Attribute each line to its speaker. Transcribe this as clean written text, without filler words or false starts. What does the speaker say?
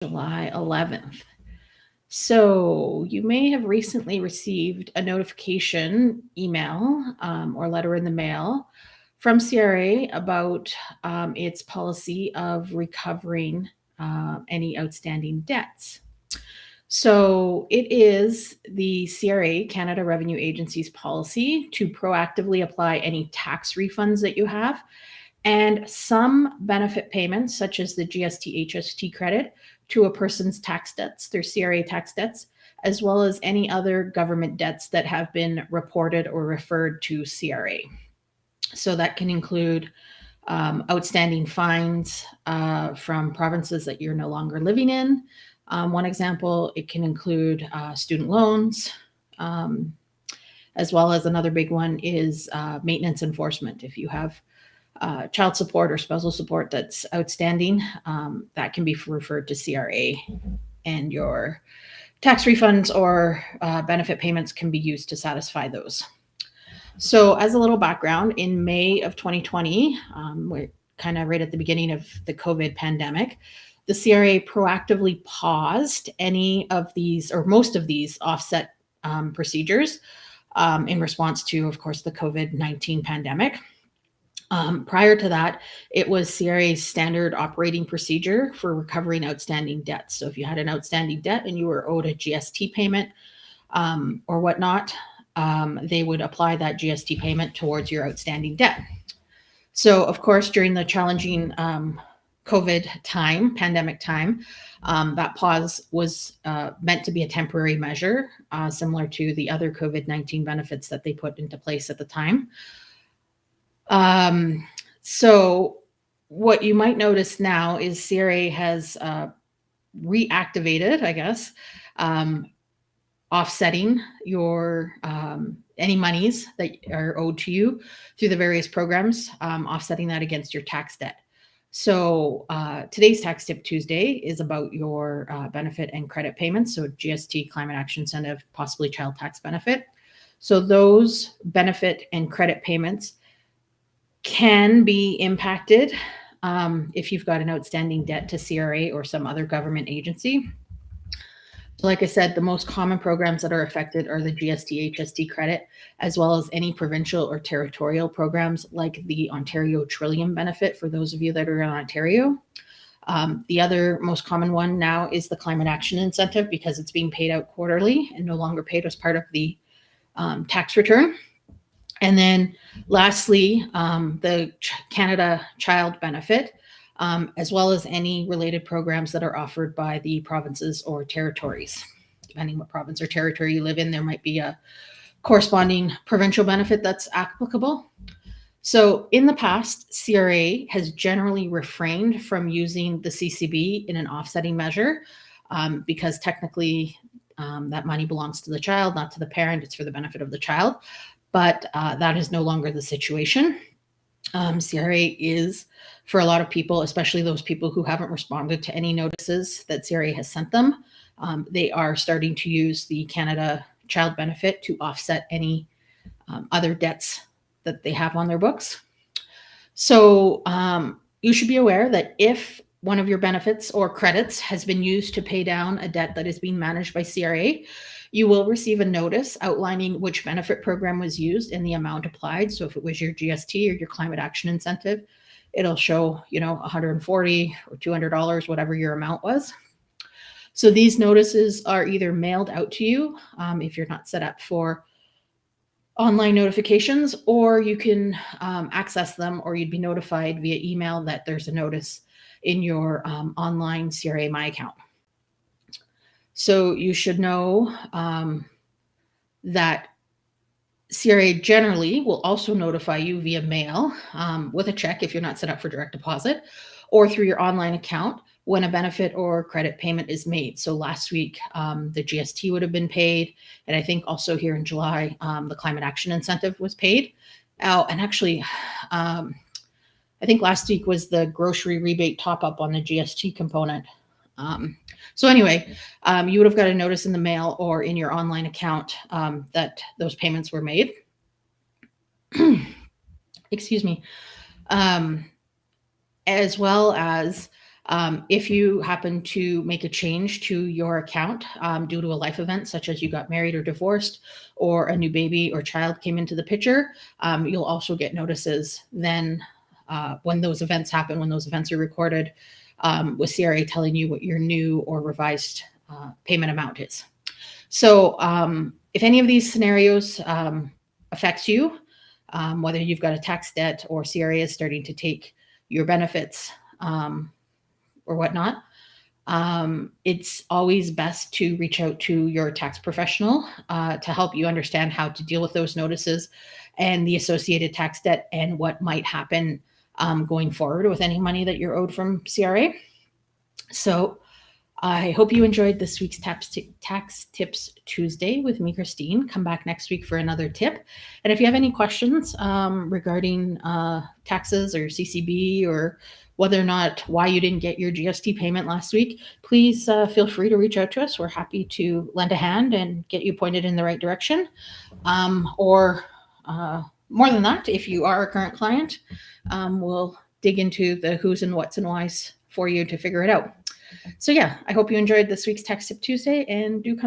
Speaker 1: July 11th. So, you may have recently received a notification email or letter in the mail from CRA about its policy of recovering any outstanding debts. So, it is the CRA, Canada Revenue Agency's policy to proactively apply any tax refunds that you have and some benefit payments, such as the GST HST credit, to a person's tax debts, their CRA tax debts, as well as any other government debts that have been reported or referred to CRA. So that can include outstanding fines from provinces that you're no longer living in. One example, it can include student loans, as well as another big one is maintenance enforcement. If you have child support or spousal support that's outstanding, that can be referred to CRA, and your tax refunds or benefit payments can be used to satisfy those. So, as a little background, in May of 2020, we're kind of right at the beginning of the COVID pandemic, the CRA proactively paused any of these or most of these offset procedures in response to, of course, the COVID-19 pandemic. Prior to that, it was CRA's standard operating procedure for recovering outstanding debts. So if you had an outstanding debt and you were owed a GST payment or whatnot, they would apply that GST payment towards your outstanding debt. So, of course, during the challenging COVID time, pandemic time, that pause was meant to be a temporary measure, similar to the other COVID-19 benefits that they put into place at the time. So what you might notice now is CRA has reactivated, I guess, offsetting your any monies that are owed to you through the various programs, offsetting that against your tax debt. So today's Tax Tip Tuesday is about your benefit and credit payments. So GST, Climate Action Incentive, possibly child tax benefit. So those benefit and credit payments can be impacted if you've got an outstanding debt to CRA or some other government agency. So like I said, the most common programs that are affected are the GST HST credit, as well as any provincial or territorial programs like the Ontario Trillium benefit for those of you that are in Ontario. The other most common one now is the Climate Action Incentive, because it's being paid out quarterly and no longer paid as part of the tax return. And then lastly, the Canada Child Benefit, as well as any related programs that are offered by the provinces or territories. Depending what province or territory you live in, there might be a corresponding provincial benefit that's applicable. So in the past, CRA has generally refrained from using the CCB in an offsetting measure because technically that money belongs to the child, not to the parent. It's for the benefit of the child. But that is no longer the situation. CRA is, for a lot of people, especially those people who haven't responded to any notices that CRA has sent them, they are starting to use the Canada Child Benefit to offset any other debts that they have on their books. So you should be aware that if one of your benefits or credits has been used to pay down a debt that is being managed by CRA, you will receive a notice outlining which benefit program was used and the amount applied. So if it was your GST or your Climate Action Incentive, it'll show, $140 or $200, whatever your amount was. So these notices are either mailed out to you if you're not set up for online notifications, or you can access them, or you'd be notified via email that there's a notice in your online CRA My account. So you should know that CRA generally will also notify you via mail with a check if you're not set up for direct deposit, or through your online account when a benefit or credit payment is made. So last week, the GST would have been paid. And I think also here in July, the Climate Action Incentive was paid. And actually, I think last week was the grocery rebate top up on the GST component. So anyway, you would have got a notice in the mail or in your online account that those payments were made. Excuse me. As well as If you happen to make a change to your account due to a life event, such as you got married or divorced, or a new baby or child came into the picture, you'll also get notices then when those events happen, when those events are recorded, with CRA telling you what your new or revised payment amount is. So if any of these scenarios affects you, whether you've got a tax debt or CRA is starting to take your benefits or whatnot, it's always best to reach out to your tax professional to help you understand how to deal with those notices and the associated tax debt and what might happen going forward with any money that you're owed from CRA. So I hope you enjoyed this week's Tax Tips Tuesday with me, Christine. Come back next week for another tip. And if you have any questions regarding taxes or CCB, or whether or not why you didn't get your GST payment last week, please feel free to reach out to us. We're happy to lend a hand and get you pointed in the right direction. Or more than that, if you are a current client, we'll dig into the who's and what's and why's for you to figure it out. So yeah, I hope you enjoyed this week's Tax Tip Tuesday, and do come